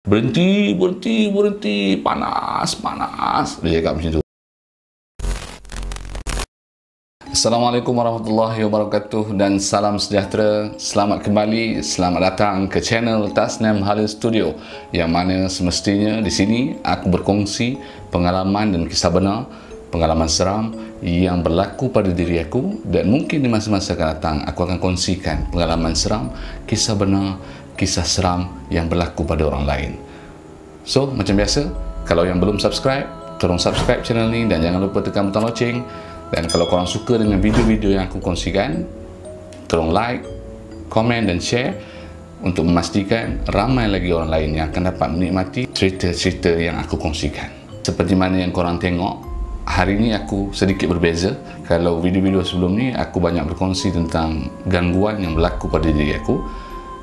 Berhenti, berhenti, berhenti, panas, panas. Dia cakap macam tu. Assalamualaikum warahmatullahi wabarakatuh dan salam sejahtera. Selamat kembali, selamat datang ke channel Tasnim Halil Studio, yang mana semestinya di sini aku berkongsi pengalaman dan kisah benar, pengalaman seram yang berlaku pada diri aku, dan mungkin di masa-masa akan datang aku akan kongsikan pengalaman seram, kisah benar, kisah seram yang berlaku pada orang lain. So, macam biasa, kalau yang belum subscribe, tolong subscribe channel ni dan jangan lupa tekan butang loceng. Dan kalau korang suka dengan video-video yang aku kongsikan, tolong like, komen dan share untuk memastikan ramai lagi orang lain yang akan dapat menikmati cerita-cerita yang aku kongsikan. Seperti mana yang korang tengok, hari ini aku sedikit berbeza. Kalau video-video sebelum ni aku banyak berkongsi tentang gangguan yang berlaku pada diri aku,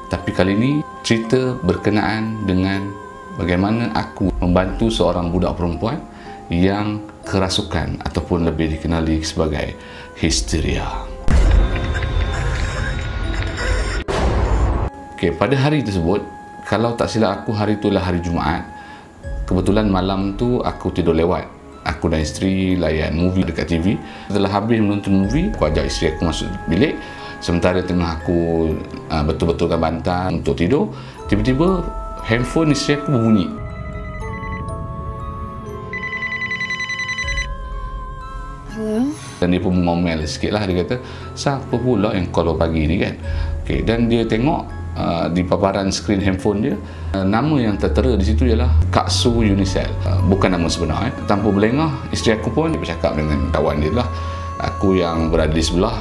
tapi kali ini cerita berkenaan dengan bagaimana aku membantu seorang budak perempuan yang kerasukan ataupun lebih dikenali sebagai histeria. Okey, pada hari tersebut, kalau tak silap aku, hari itulah hari Jumaat. Kebetulan malam tu aku tidur lewat. Aku dan isteri layan movie dekat TV. Setelah habis menonton movie, aku ajak isteri aku masuk bilik. Sementara tengah aku betul-betulkan bantal untuk tidur, tiba-tiba handphone isteri aku berbunyi. Hello? Dan dia pun mengomel sikit lah. Dia kata, siapa pula yang call pagi ni kan? Okay, dan dia tengok di paparan skrin handphone dia, nama yang tertera di situ ialah Kak Su Unicel. Bukan nama sebenar. Tanpa berlengah, isteri aku pun bercakap dengan kawan dia lah. Aku yang berada di sebelah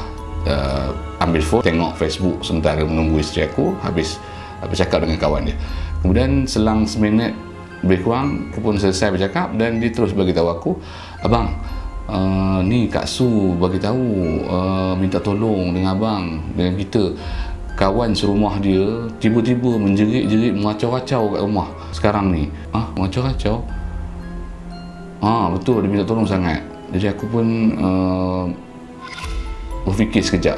ambil phone, tengok Facebook sementara menunggu isteri aku habis bercakap dengan kawan dia. Kemudian selang seminit lebih kurang, aku pun selesai bercakap dan dia terus bagi tahu aku, abang, ni Kak Su bagi tahu minta tolong dengan abang, dengan kita. Kawan serumah dia tiba-tiba menjerit-jerit, mengacau-acau kat rumah sekarang ni. Mengacau-acau? Betul, dia minta tolong sangat. Jadi aku pun berfikir sekejap.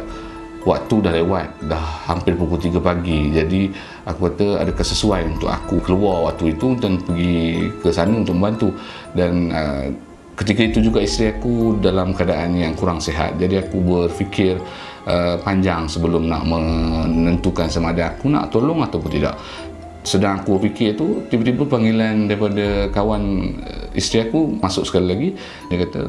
Waktu dah lewat, dah hampir pukul 3 pagi. Jadi aku kata, adakah sesuai untuk aku keluar waktu itu dan pergi ke sana untuk membantu. Dan ketika itu juga isteri aku dalam keadaan yang kurang sihat. Jadi aku berfikir panjang sebelum nak menentukan sama ada aku nak tolong ataupun tidak. Sedang aku fikir tu, tiba-tiba panggilan daripada kawan isteri aku masuk sekali lagi. Dia kata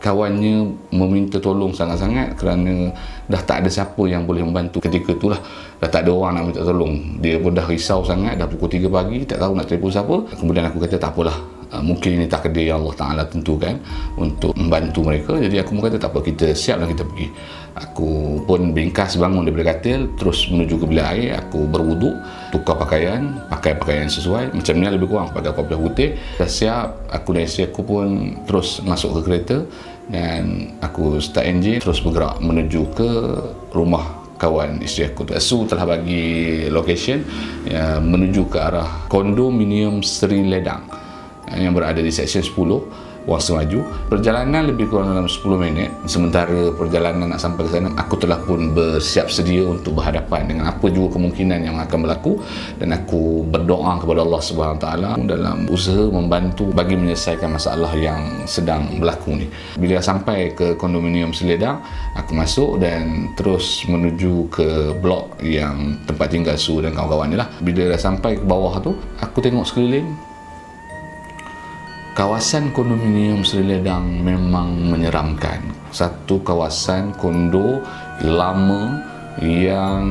kawannya meminta tolong sangat-sangat kerana dah tak ada siapa yang boleh membantu. Ketika itulah dah tak ada orang nak minta tolong. Dia pun dah risau sangat, dah pukul 3 pagi, tak tahu nak telefon siapa. Kemudian aku kata tak apalah, mungkin ini takdir yang Allah Ta'ala tentukan untuk membantu mereka. Jadi aku kata tak apa, kita siap dan kita pergi. Aku pun bingkas bangun daripada katil, terus menuju ke bilik air. Aku berwuduk, tukar pakaian, pakai pakaian sesuai macam ni lebih kurang, pakai kopiah putih. Dah siap, aku dan isteri aku pun terus masuk ke kereta dan aku start enjin, terus bergerak menuju ke rumah kawan isteri aku. Su telah bagi location menuju ke arah kondominium Sri Ledang yang berada di Seksyen 10 Wangsa Maju. Perjalanan lebih kurang dalam 10 minit. Sementara perjalanan nak sampai ke sana, aku telah pun bersiap sedia untuk berhadapan dengan apa juga kemungkinan yang akan berlaku, dan aku berdoa kepada Allah Subhanahu Wa Taala dalam usaha membantu bagi menyelesaikan masalah yang sedang berlaku ni. Bila sampai ke kondominium Sri Ledang, aku masuk dan terus menuju ke blok yang tempat tinggal Su dan kawan-kawan ni lah. Bila dah sampai ke bawah tu, aku tengok sekeliling. Kawasan kondominium Sri Ledang memang menyeramkan. Satu kawasan kondo lama yang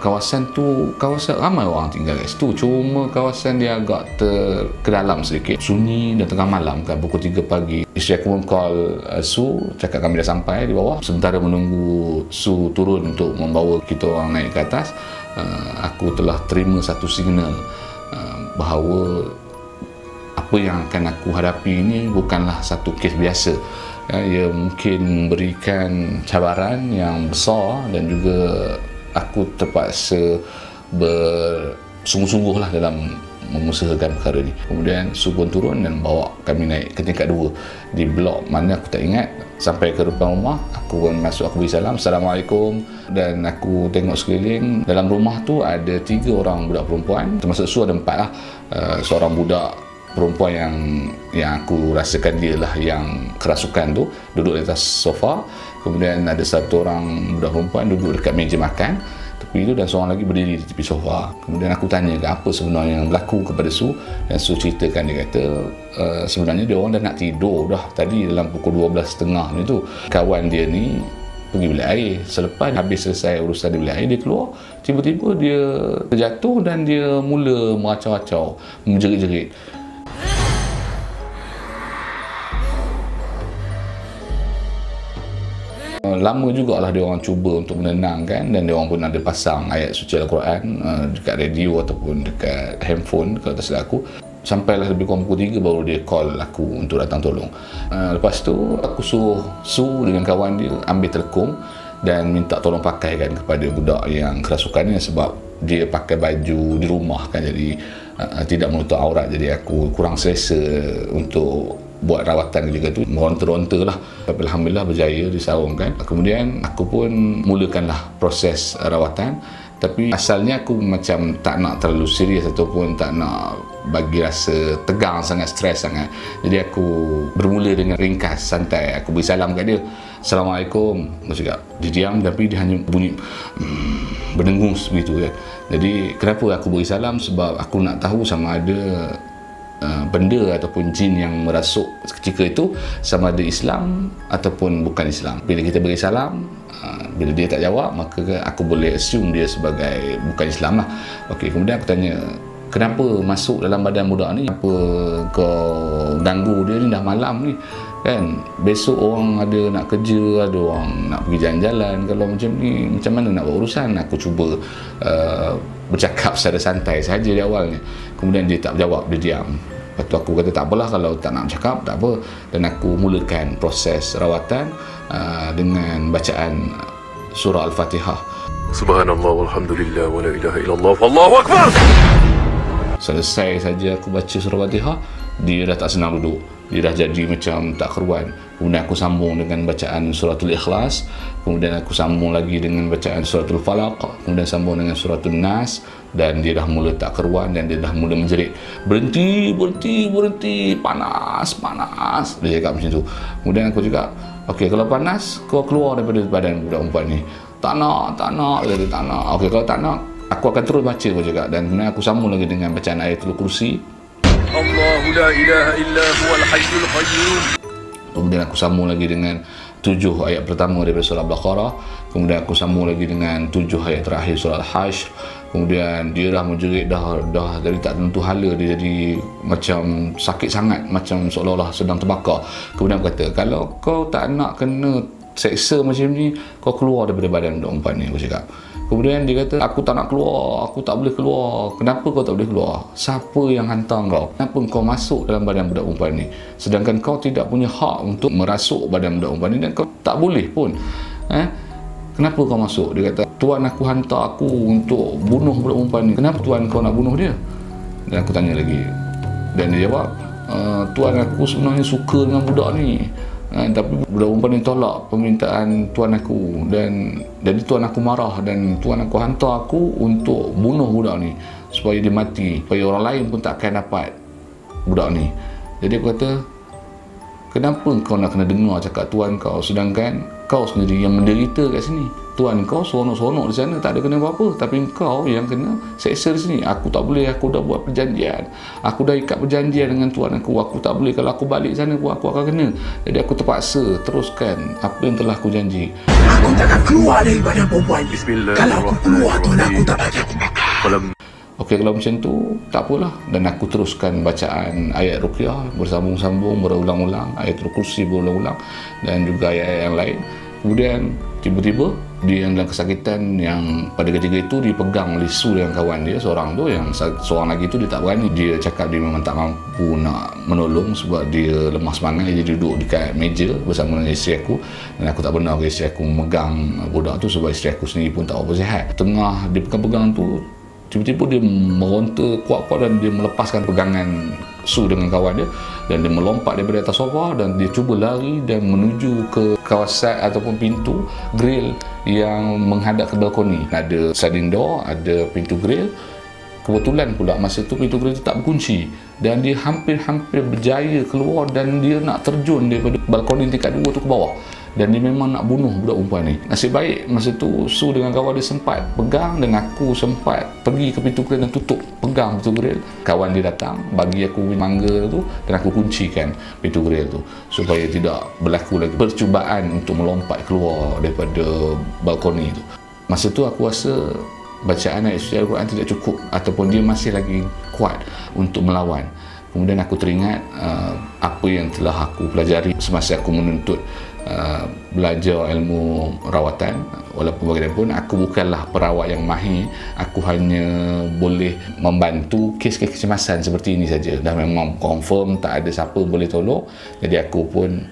kawasan tu, kawasan ramai orang tinggal kat situ. Cuma kawasan dia agak ke dalam sedikit. Sunyi dan tengah malam kan, pukul 3 pagi. Isteri aku pun call Su, cakap kami dah sampai di bawah. Sementara menunggu Su turun untuk membawa kita orang naik ke atas, aku telah terima satu signal bahawa apa yang akan aku hadapi ini bukanlah satu kes biasa. Ia mungkin memberikan cabaran yang besar dan juga aku terpaksa sungguh-sungguh lah dalam mengusahakan perkara ni. Kemudian Su pun turun dan bawa kami naik ke tingkat 2 di blok mana aku tak ingat. Sampai ke depan rumah, aku pun masuk, aku beri salam, Assalamualaikum, dan aku tengok sekeliling. Dalam rumah tu ada 3 orang budak perempuan, termasuk Su ada 4 lah. Seorang budak perempuan yang aku rasakan dia lah yang kerasukan tu duduk di atas sofa. Kemudian ada 1 orang budak perempuan duduk dekat meja makan tepi tu, dan seorang lagi berdiri di tepi sofa. Kemudian aku tanya apa sebenarnya yang berlaku kepada Su, dan Su ceritakan, dia kata sebenarnya dia orang dah nak tidur dah tadi dalam pukul 12.30 ni tu. Kawan dia ni pergi bilik air. Selepas habis selesai urusan di bilik air, dia keluar, tiba-tiba dia terjatuh dan dia mula meracau-racau, menjerit-jerit. Lama jugalah dia orang cuba untuk menenangkan, dan dia orang pun ada pasang ayat suci Al-Quran dekat radio ataupun dekat handphone kalau tak silap aku. Sampailah lebih kurang pukul 3 baru dia call aku untuk datang tolong. Lepas tu aku suruh Su dengan kawan dia ambil telekung dan minta tolong pakaikan kepada budak yang kerasukan ni, sebab dia pakai baju di rumah kan, jadi tidak menutup aurat. Jadi aku kurang selesa untuk buat rawatan juga tu, meronta-ronta lah. Tapi alhamdulillah berjaya disarungkan. Kemudian aku pun mulakanlah proses rawatan. Tapi asalnya aku macam tak nak terlalu serius ataupun tak nak bagi rasa tegang sangat, stres sangat. Jadi aku bermula dengan ringkas, santai. Aku beri salam kat dia, Assalamualaikum. Aku cakap, dia diam tapi dia hanya bunyi berdengus begitu kan. Jadi kenapa aku beri salam? Sebab aku nak tahu sama ada benda ataupun jin yang merasuk ketika itu sama ada Islam ataupun bukan Islam. Bila kita beri salam, bila dia tak jawab, maka aku boleh assume dia sebagai bukan Islam lah. Okey, kemudian aku tanya, kenapa masuk dalam badan budak ni? Apa kau ganggu dia ni, dah malam ni kan? Besok orang ada nak kerja, ada orang nak pergi jalan-jalan. Kalau macam ni, macam mana nak buat urusan? Aku cuba bercakap secara santai saja di awalnya. Kemudian dia tak jawab, dia diam. Lepas tu aku kata tak apalah, kalau tak nak bercakap tak apa. Dan aku mulakan proses rawatan dengan bacaan surah Al-Fatihah. Subhanallah walhamdulillah wa la ilaha illallah wallahu akbar. Selesai saja aku baca surah Al-Fatihah, dia dah tak senang duduk. Dia dah jadi macam tak keruan. Kemudian aku sambung dengan bacaan suratul Ikhlas. Kemudian aku sambung lagi dengan bacaan suratul Falaq. Kemudian sambung dengan suratul Nas. Dan dia dah mula tak keruan dan dia dah mula menjerit, berhenti, berhenti, berhenti, panas, panas. Dia cakap macam tu. Kemudian aku cakap, okey, kalau panas kau keluar daripada badan budak perempuan ni. Tak nak, tak nak. Dia kata tak nak. Okey, kalau tak nak, aku akan terus baca, aku cakap. Dan kemudian aku sambung lagi dengan bacaan ayatul kursi. Allahu la ilaha illa huwal hayyul qayyum. Kemudian aku sambung lagi dengan 7 ayat pertama daripada surah Al-Baqarah. Kemudian aku sambung lagi dengan 7 ayat terakhir surah Al-Hashr. Kemudian dia dah menjerit, dah dari tak tentu hala, dia jadi macam sakit sangat, macam seolah-olah sedang terbakar. Kemudian aku kata, kalau kau tak nak kena seksa macam ni, kau keluar daripada badan budak perempuan ni, aku cakap. Kemudian dia kata, aku tak nak keluar, aku tak boleh keluar. Kenapa kau tak boleh keluar? Siapa yang hantar kau? Kenapa kau masuk dalam badan budak perempuan ni? Sedangkan kau tidak punya hak untuk merasuk badan budak perempuan ni, dan kau tak boleh pun. Kenapa kau masuk? Dia kata, Tuan aku hantar aku untuk bunuh budak perempuan ni. Kenapa Tuan kau nak bunuh dia? Dan aku tanya lagi. Dan dia jawab, Tuan aku sebenarnya suka dengan budak ni. Tapi budak perempuan ni tolak permintaan Tuan aku. Dan jadi Tuan aku marah dan Tuan aku hantar aku untuk bunuh budak ni. Supaya dia mati. Supaya orang lain pun tak akan dapat budak ni. Jadi aku kata, kenapa kau nak kena dengar cakap Tuan kau, sedangkan kau sendiri yang menderita kat sini? Tuan kau seronok-seronok di sana, tak ada kena apa-apa, tapi kau yang kena seksa di sini. Aku tak boleh, aku dah buat perjanjian. Aku dah ikat perjanjian dengan Tuan aku tak boleh, kalau aku balik sana aku akan kena. Jadi aku terpaksa teruskan apa yang telah aku janji. Aku takkan keluar dari badan perempuan. Kalau aku keluar, Tuan aku tak bagi aku makan. Okey, kalau macam tu, tak apalah. Dan aku teruskan bacaan ayat Ruqyah bersambung-sambung, berulang-ulang. Ayat Kursi berulang-ulang. Dan juga ayat-ayat yang lain. Kemudian, tiba-tiba, dia yang dalam kesakitan yang pada ketika itu dipegang oleh Su dengan kawan dia, seorang tu, yang seorang lagi tu dia tak berani. Dia cakap dia memang tak mampu nak menolong sebab dia lemah semangat. Dia duduk dekat meja bersama dengan isteri aku. Dan aku tak benar isteri aku memegang budak tu sebab isteri aku sendiri pun tak apa sihat. Tengah dia pegang-pegang tu, Tiba-tiba dia meronta kuat-kuat dan dia melepaskan pegangan Su dengan kawan dia, dan dia melompat daripada atas sofa dan dia cuba lari dan menuju ke kawasan ataupun pintu grill yang menghadap ke balkoni. Ada sliding door, ada pintu grill. Kebetulan pula masa tu pintu grill tu tak berkunci dan dia hampir-hampir berjaya keluar dan dia nak terjun daripada balkoni tingkat 2 tu ke bawah. Dan dia memang nak bunuh budak perempuan ni. Nasib baik masa tu Su dengan kawan dia sempat pegang dan aku sempat pergi ke pintu grill dan tutup pegang pintu grill. Kawan dia datang bagi aku mangga tu dan aku kuncikan pintu grill tu supaya tidak berlaku lagi percubaan untuk melompat keluar daripada balkoni tu. Masa tu aku rasa bacaan ayat suci Al-Quran tidak cukup ataupun dia masih lagi kuat untuk melawan. Kemudian aku teringat apa yang telah aku pelajari semasa aku menuntut belajar ilmu rawatan. Walaupun bagaimanapun aku bukanlah perawat yang mahir, aku hanya boleh membantu kes-kes kecemasan seperti ini saja. Dah memang confirm tak ada siapa boleh tolong, jadi aku pun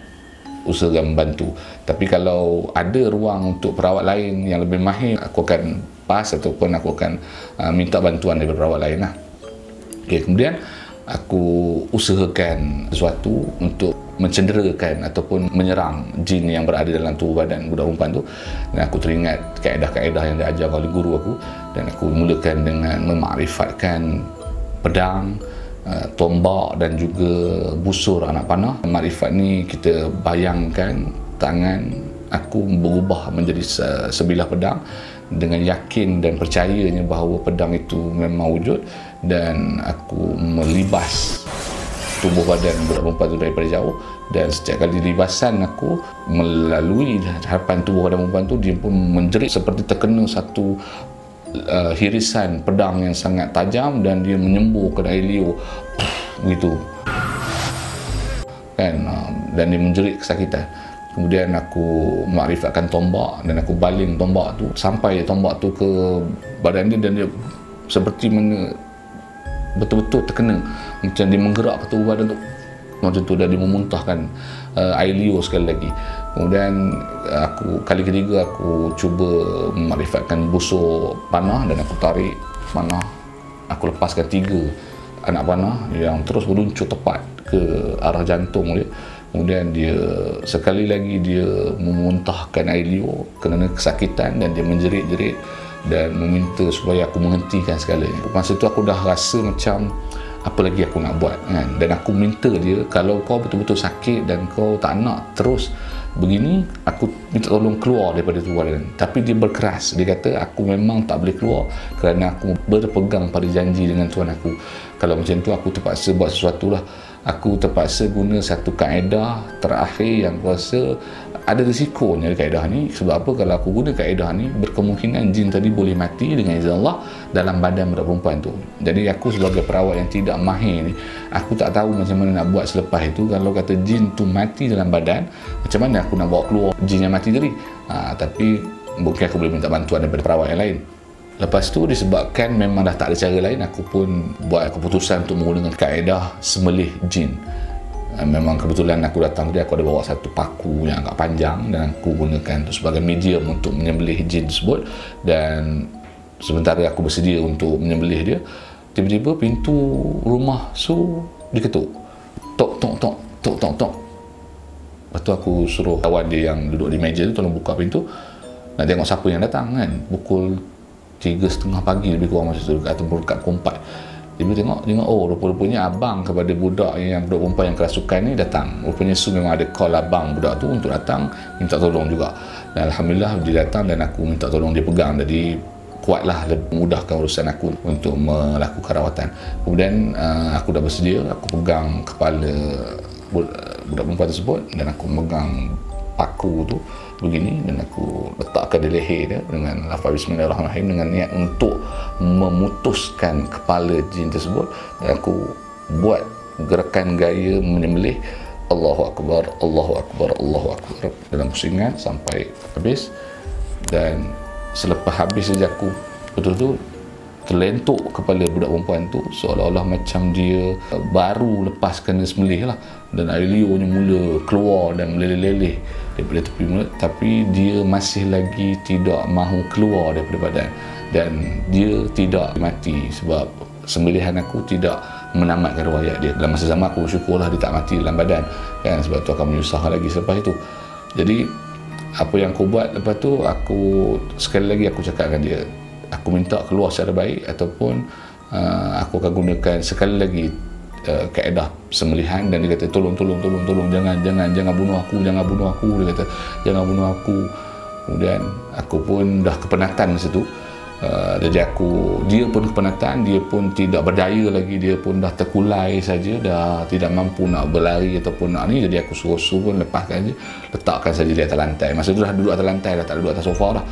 usahakan membantu. Tapi kalau ada ruang untuk perawat lain yang lebih mahir, aku akan pas ataupun aku akan minta bantuan daripada perawat lain lah. Okay, kemudian aku usahakan sesuatu untuk mencenderakan ataupun menyerang jin yang berada dalam tubuh badan budak perempuan tu. Dan aku teringat kaedah-kaedah yang diajar oleh guru aku, dan aku mulakan dengan memakrifatkan pedang, tombak dan juga busur anak panah. Makrifat ni kita bayangkan tangan aku berubah menjadi sebilah pedang dengan yakin dan percayanya bahawa pedang itu memang wujud, dan aku melibas tubuh badan budak perempuan itu daripada jauh. Dan setiap kali libasan aku melalui hadapan tubuh badan perempuan itu, dia pun menjerit seperti terkena satu hirisan pedang yang sangat tajam dan dia menyemburkan air liur begitu kan, dan dia menjerit kesakitan. Kemudian aku makrifatkan tombak dan aku baling tombak tu sampai tombak tu ke badan dia, dan dia seperti mana betul-betul terkena, macam dia menggerak ke tubuh badan tu macam tu, dan dia memuntahkan air liur sekali lagi. Kemudian aku kali ketiga aku cuba memakrifatkan busur panah dan aku tarik panah, aku lepaskan 3 anak panah yang terus meluncur tepat ke arah jantung dia. Kemudian dia sekali lagi dia memuntahkan air liur kerana kesakitan dan dia menjerit-jerit dan meminta supaya aku menghentikan segalanya. Masa tu aku dah rasa macam apa lagi aku nak buat kan, dan aku minta dia, kalau kau betul-betul sakit dan kau tak nak terus begini, aku minta tolong keluar daripada tubuh badan. Tapi dia berkeras, dia kata aku memang tak boleh keluar kerana aku berpegang pada janji dengan Tuhan aku. Kalau macam tu aku terpaksa buat sesuatu lah. Aku terpaksa guna satu kaedah terakhir yang aku rasa ada risikonya kaedah ni. Sebab apa? Kalau aku guna kaedah ni, berkemungkinan jin tadi boleh mati dengan izin Allah dalam badan budak perempuan tu. Jadi aku sebagai perawat yang tidak mahir ni, aku tak tahu macam mana nak buat selepas itu. Kalau kata jin tu mati dalam badan, macam mana aku nak bawa keluar jin yang mati tadi? Tapi mungkin aku boleh minta bantuan daripada perawat yang lain. Lepas tu disebabkan memang dah tak ada cara lain, aku pun buat keputusan untuk menggunakan kaedah semelih jin. Memang kebetulan aku datang tadi, aku ada bawa satu paku yang agak panjang dan aku gunakan itu sebagai medium untuk menyembelih jin tersebut. Dan sementara aku bersedia untuk menyembelih dia, tiba-tiba pintu rumah Su diketuk. Tok tok tok tok tok tok. Lepas tu aku suruh kawan dia yang duduk di meja tu tolong buka pintu, nak tengok siapa yang datang kan. Pukul 3:30 pagi lebih kurang masa tu, atau dekat pukul 4. Dia tengok, oh rupa-rupanya abang kepada budak perempuan yang kerasukan ni datang. Rupanya Su memang ada call abang budak tu untuk datang minta tolong juga. Dan Alhamdulillah dia datang dan aku minta tolong dia pegang. Jadi kuatlah, lebih mudahkan urusan aku untuk melakukan rawatan. Kemudian aku dah bersedia, aku pegang kepala budak perempuan tersebut dan aku memegang paku tu begini dan aku letakkan di leher dia dengan lafaz bismillahirrahmanirrahim dengan niat untuk memutuskan kepala jin tersebut. Dan aku buat gerakan gaya menyembelih Allahu Akbar, Allahu Akbar, Allahu Akbar dalam pusingan sampai habis. Dan selepas habis saja aku betul-betul terlentuk kepala budak perempuan tu seolah-olah macam dia baru lepas kena sembelih lah, dan air liurnya mula keluar dan meleleh-leleh daripada tepi mulut, tapi dia masih lagi tidak mahu keluar daripada badan. dan dia tidak mati sebab sembelihan aku tidak menamatkan riwayat dia. Dalam masa zaman aku bersyukurlah dia tak mati dalam badan kan, sebab tu akan menyusah lagi selepas itu. Jadi apa yang aku buat lepas tu, aku sekali lagi aku cakap dengan dia, aku minta keluar secara baik ataupun aku akan gunakan sekali lagi kaedah sembelihan. Dan dia kata tolong jangan bunuh aku, dia kata jangan bunuh aku. Kemudian aku pun dah kepenatan masa tu. Jadi dia pun kepenatan, dia pun tidak berdaya lagi, dia pun dah terkulai saja, dah tidak mampu nak berlari ataupun nak ni. Jadi aku suruh pun lepaskan je, letakkan saja di atas lantai. Masa tu dah duduk atas lantai, dah tak duduk atas sofa dah.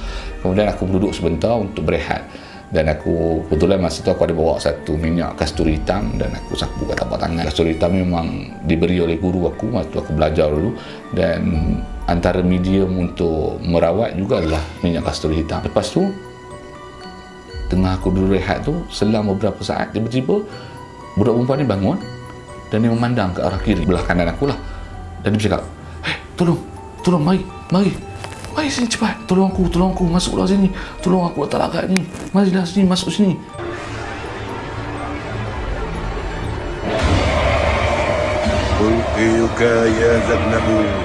Kemudian aku duduk sebentar untuk berehat. Dan aku kebetulan masa tu aku ada bawa satu minyak kasturi hitam dan aku sapu kat tapak tangan. Kasturi hitam memang diberi oleh guru aku masa tu aku belajar dulu, dan antara medium untuk merawat juga adalah minyak kasturi hitam. Lepas tu tengah aku duduk rehat tu, selang beberapa saat tiba-tiba budak perempuan ni bangun dan dia memandang ke arah kiri, belah kanan aku lah, dan dia bercakap, tolong mari sini cepat, tolong aku masuklah sini, tolong aku letak lakat ni, marilah sini, masuk sini. ألقيك يا ذا النبوة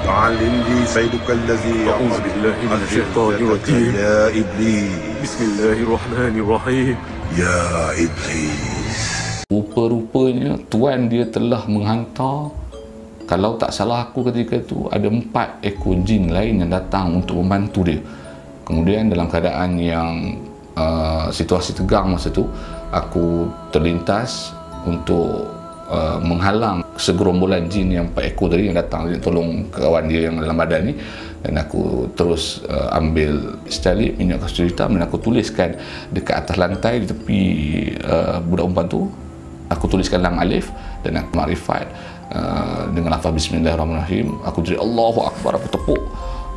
تعلم لي سيدك الذي أعوذ بالله من الشيطان الرجيم يا إبليس بسم الله الرحمن الرحيم يا إبليس. Rupa-rupanya tuan dia telah menghantar, kalau tak salah aku ketika itu, ada 4 ekor jin lain yang datang untuk membantu dia. Kemudian dalam keadaan yang situasi tegang masa tu, aku terlintas untuk menghalang segerombolan jin yang 4 ekor tadi yang datang tolong kawan dia yang dalam badan ni. Dan aku terus ambil setalip minyak kasturi hitam dan aku tuliskan dekat atas lantai di tepi budak perempuan tu. Aku tuliskan lam alif dan aku makrifat dengan lafaz bismillahirrahmanirrahim. Aku jadi Allahu Akbar, aku tepuk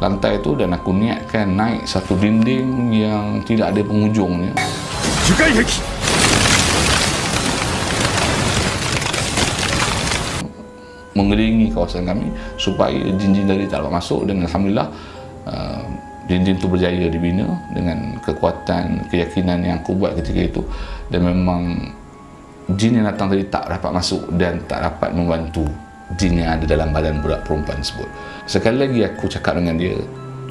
lantai tu dan aku niatkan naik satu dinding yang tidak ada penghujungnya. Mengelilingi kawasan kami supaya jin-jin tadi tak dapat masuk. Dan alhamdulillah jin-jin tu berjaya dibina dengan kekuatan keyakinan yang aku buat ketika itu. Dan memang jin yang datang tadi tak dapat masuk dan tak dapat membantu jin yang ada dalam badan budak perempuan tersebut. Sekali lagi aku cakap dengan dia,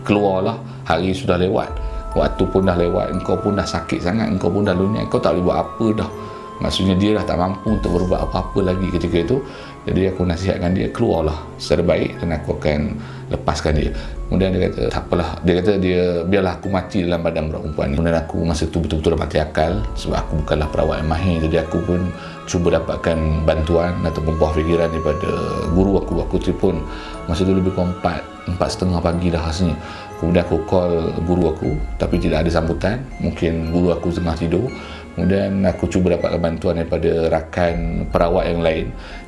keluarlah, hari sudah lewat, waktu pun dah lewat, engkau pun dah sakit sangat, engkau pun dah lunyai, engkau tak boleh buat apa dah. Maksudnya dia dah tak mampu untuk berbuat apa-apa lagi ketika itu. Jadi aku nasihatkan dia, keluarlah secara baik dan aku akan lepaskan dia. Kemudian dia kata, tak apalah, dia kata biarlah aku mati dalam badan budak perempuan ni. Kemudian aku masa tu betul-betul dah mati akal sebab aku bukanlah perawat yang mahir. Jadi aku pun cuba dapatkan bantuan ataupun buah fikiran daripada guru aku. Aku telefon masa tu lebih kurang 4:30 pagi dah rasanya. Kemudian aku call guru aku tapi tidak ada sambutan, mungkin guru aku tengah tidur. Kemudian aku cuba dapatkan bantuan daripada rakan perawat yang lain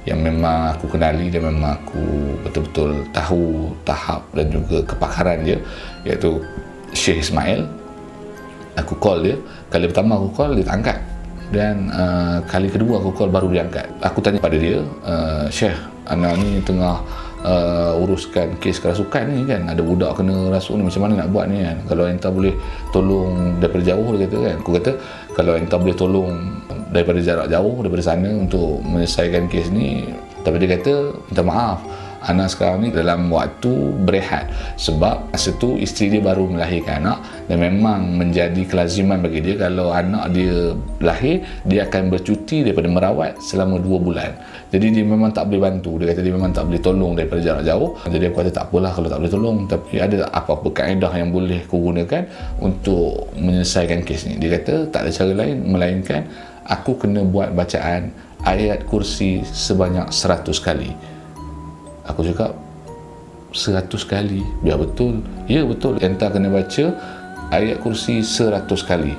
yang memang aku kenali dan memang aku betul-betul tahu tahap dan juga kepakaran dia, iaitu Syekh Ismail. Aku call dia, kali pertama aku call dia tak angkat, dan kali kedua aku call baru dia angkat. Aku tanya pada dia, Syekh, anak ni tengah uruskan kes kerasukan ni kan, ada budak kena rasuk ni, macam mana nak buat ni kan, kalau enta boleh tolong daripada jauh, dia kata kan. Aku kata kalau enta boleh tolong daripada jarak jauh, daripada sana untuk menyelesaikan kes ni. Tapi dia kata, minta maaf, anak sekarang ni dalam waktu berehat sebab masa tu isteri dia baru melahirkan anak dan memang menjadi kelaziman bagi dia kalau anak dia lahir, dia akan bercuti daripada merawat selama 2 bulan. Jadi dia memang tak boleh bantu, dia kata dia memang tak boleh tolong daripada jarak jauh. Jadi aku kata tak apalah kalau tak boleh tolong, tapi ada apa-apa kaedah yang boleh aku gunakan untuk menyelesaikan kes ni. Dia kata tak ada cara lain melainkan aku kena buat bacaan ayat kursi sebanyak 100 kali. Aku cakap 100 kali, biar betul. Ya betul, enta kena baca ayat kursi 100 kali.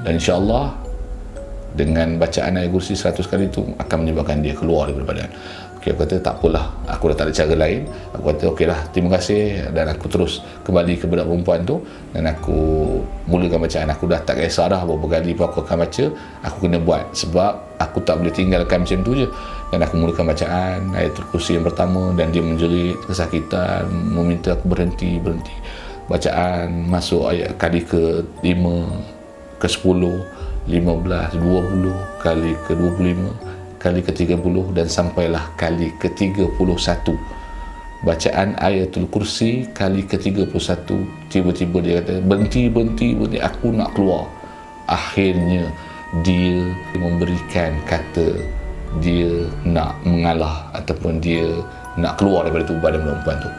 Dan insya-Allah dengan bacaan ayat kursi 100 kali itu akan menyebabkan dia keluar daripada badan. Okey, aku kata tak apalah, aku dah tak ada cara lain. Aku kata okeylah, terima kasih, dan aku terus kembali ke budak perempuan tu dan aku mulakan bacaan. Aku dah tak kisah dah berapa kali pun aku akan baca, aku kena buat sebab aku tak boleh tinggalkan macam tu je. Dan aku mulakan bacaan ayat kursi yang pertama dan dia menjerit kesakitan, meminta aku berhenti. Bacaan masuk ayat kali ke-5, ke 10, 15, 20, kali ke 25, kali ke 30 dan sampailah kali ke 31. Bacaan ayatul kursi kali ke 31, tiba-tiba dia kata berhenti, aku nak keluar. Akhirnya dia memberikan kata dia nak mengalah ataupun dia nak keluar daripada tubuh badan perempuan tu.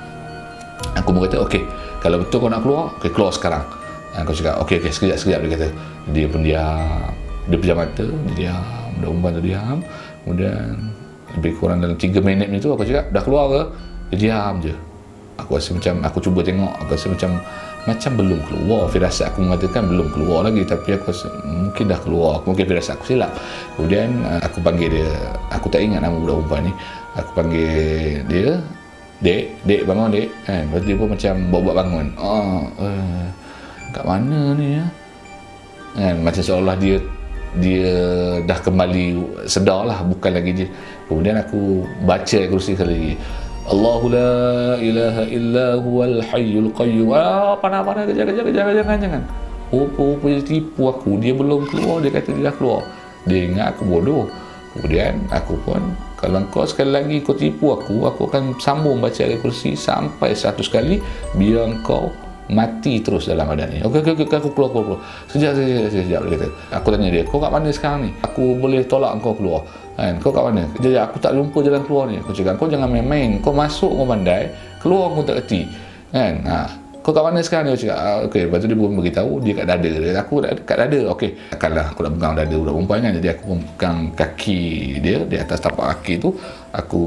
Aku pun kata okey, kalau betul kau nak keluar, okey, keluar sekarang. Aku cakap okey, sekejap, dia kata. Dia pun diam, dia pejam mata, dia diam, perempuan tu diam. Kemudian lebih kurang dalam 3 minit ni tu aku cakap dah keluar ke? Dia diam je. Aku rasa macam, aku cuba tengok, aku rasa macam belum keluar. Firasat aku mengatakan belum keluar lagi, tapi aku rasa mungkin dah keluar, mungkin firasat aku silap. Kemudian aku panggil dia, aku tak ingat nama budak perempuan ni. Aku panggil dia, Dek, bangun Dek. Lepas dia pun macam buat bangun. Kat mana ni ya? Macam seolah dia dah kembali sedar lah, bukan lagi dia. Kemudian aku baca kursi kali lagi. Allahu la ilaha illa huwal hayyul qayyum. Panah, jangan. Rupa dia tipu aku. Dia belum keluar, dia kata dia dah keluar. Dia ingat aku bodoh. Kemudian aku pun, kalau kau sekali lagi kau tipu aku akan sambung baca ayat kursi sampai 100 kali, biar kau mati terus dalam badan ni. Okey, aku keluar. Sekejap, dia kata. Aku tanya dia, kau kat mana sekarang ni? Aku boleh tolak kau keluar. Kau kat mana? Dia, aku tak lupa jalan keluar ni. Aku cakap, kau jangan main-main. Kau masuk kau pandai, keluar kau tak erti. Kau kat mana sekarang ni? Aku cakap, okey. Lepas tu dia pun beritahu dia kat dada. Aku kat dada. Okey. Takkanlah aku nak pegang dada budak perempuan kan. Jadi aku pun pegang kaki dia di atas tapak kaki tu. Aku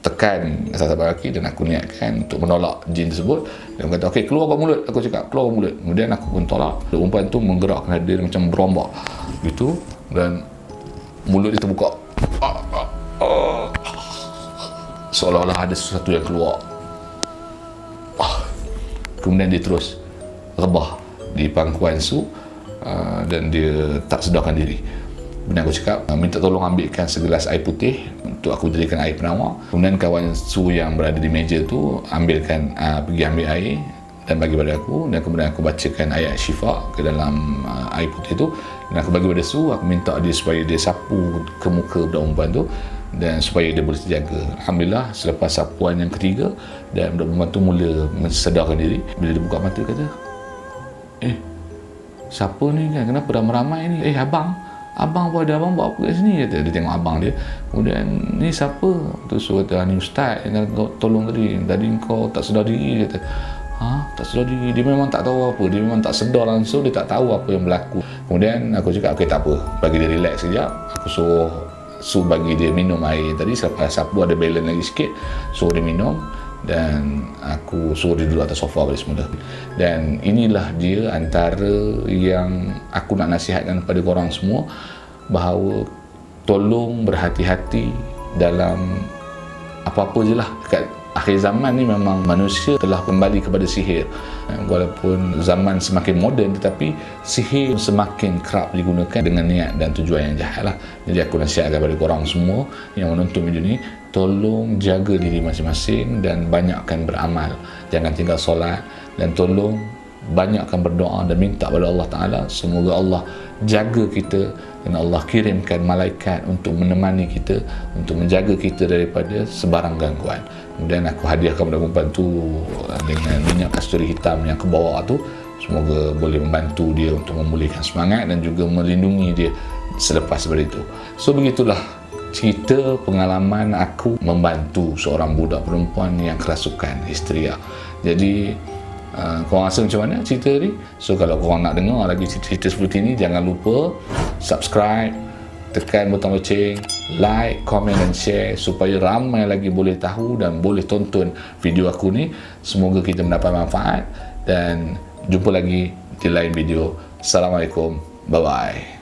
tekan atas tapak kaki dan aku niatkan untuk menolak jin tersebut. Dia kata, okey, keluar kau mulut. Aku cakap, keluar kau mulut. Kemudian aku pun tolak. Budak perempuan tu menggerakkan dada dia macam berombak gitu, dan mulut dia terbuka, seolah-olah ada sesuatu yang keluar. Kemudian dia terus rebah di pangkuan Su, dan dia tak sedarkan diri. Kemudian aku cakap, minta tolong ambilkan segelas air putih untuk aku jadikan air penawar. Kemudian kawan Su yang berada di meja tu pergi ambil air dan bagi pada aku, dan kemudian aku bacakan ayat syifa ke dalam air putih tu, dan aku bagi pada Su. Aku minta dia supaya dia sapu ke muka budak perempuan tu dan supaya dia boleh terjaga. Alhamdulillah, selepas sapuan yang ketiga dan budak perempuan tu mula mensedarkan diri. Bila dia buka mata, kata, siapa ni kan? Kenapa ramai-ramai ni? Abang pun ada, abang buat apa kat sini? Kata. Dia tengok abang dia. Kemudian, ni siapa? Terus Su kata, ni ustaz yang kau tolong tadi kau tak sedar diri. Kata, tak sedar diri. Dia memang tak tahu apa, dia memang tak sedar langsung, dia tak tahu apa yang berlaku. Kemudian aku cakap, okey, tak apa, bagi dia relax sekejap. Aku suruh Su bagi dia minum air tadi. Selepas sapu ada balance lagi sikit, suruh dia minum, dan aku suruh dia duduk atas sofa balik semula. Dan inilah dia antara yang aku nak nasihatkan kepada korang semua, bahawa tolong berhati-hati dalam apa-apa je lah. Dekat akhir zaman ni memang manusia telah kembali kepada sihir. Walaupun zaman semakin moden, tetapi sihir semakin kerap digunakan dengan niat dan tujuan yang jahat lah. Jadi aku nasihatkan kepada korang semua yang menonton video ni, tolong jaga diri masing-masing dan banyakkan beramal. Jangan tinggal solat, dan tolong banyakkan berdoa dan minta kepada Allah Ta'ala semoga Allah jaga kita dan Allah kirimkan malaikat untuk menemani kita, untuk menjaga kita daripada sebarang gangguan. Kemudian aku hadiahkan kepada perempuan tu dengan minyak kasturi hitam yang ke bawah tu. Semoga boleh membantu dia untuk memulihkan semangat dan juga melindungi dia selepas daripada itu. So begitulah cerita pengalaman aku membantu seorang budak perempuan yang kerasukan histeria. Jadi korang rasa macam mana cerita ni? So kalau korang nak dengar lagi cerita seperti ni, jangan lupa subscribe, tekan butang loceng, like, komen dan share supaya ramai lagi boleh tahu dan boleh tonton video aku ni. Semoga kita mendapat manfaat dan jumpa lagi di lain video. Assalamualaikum, bye bye.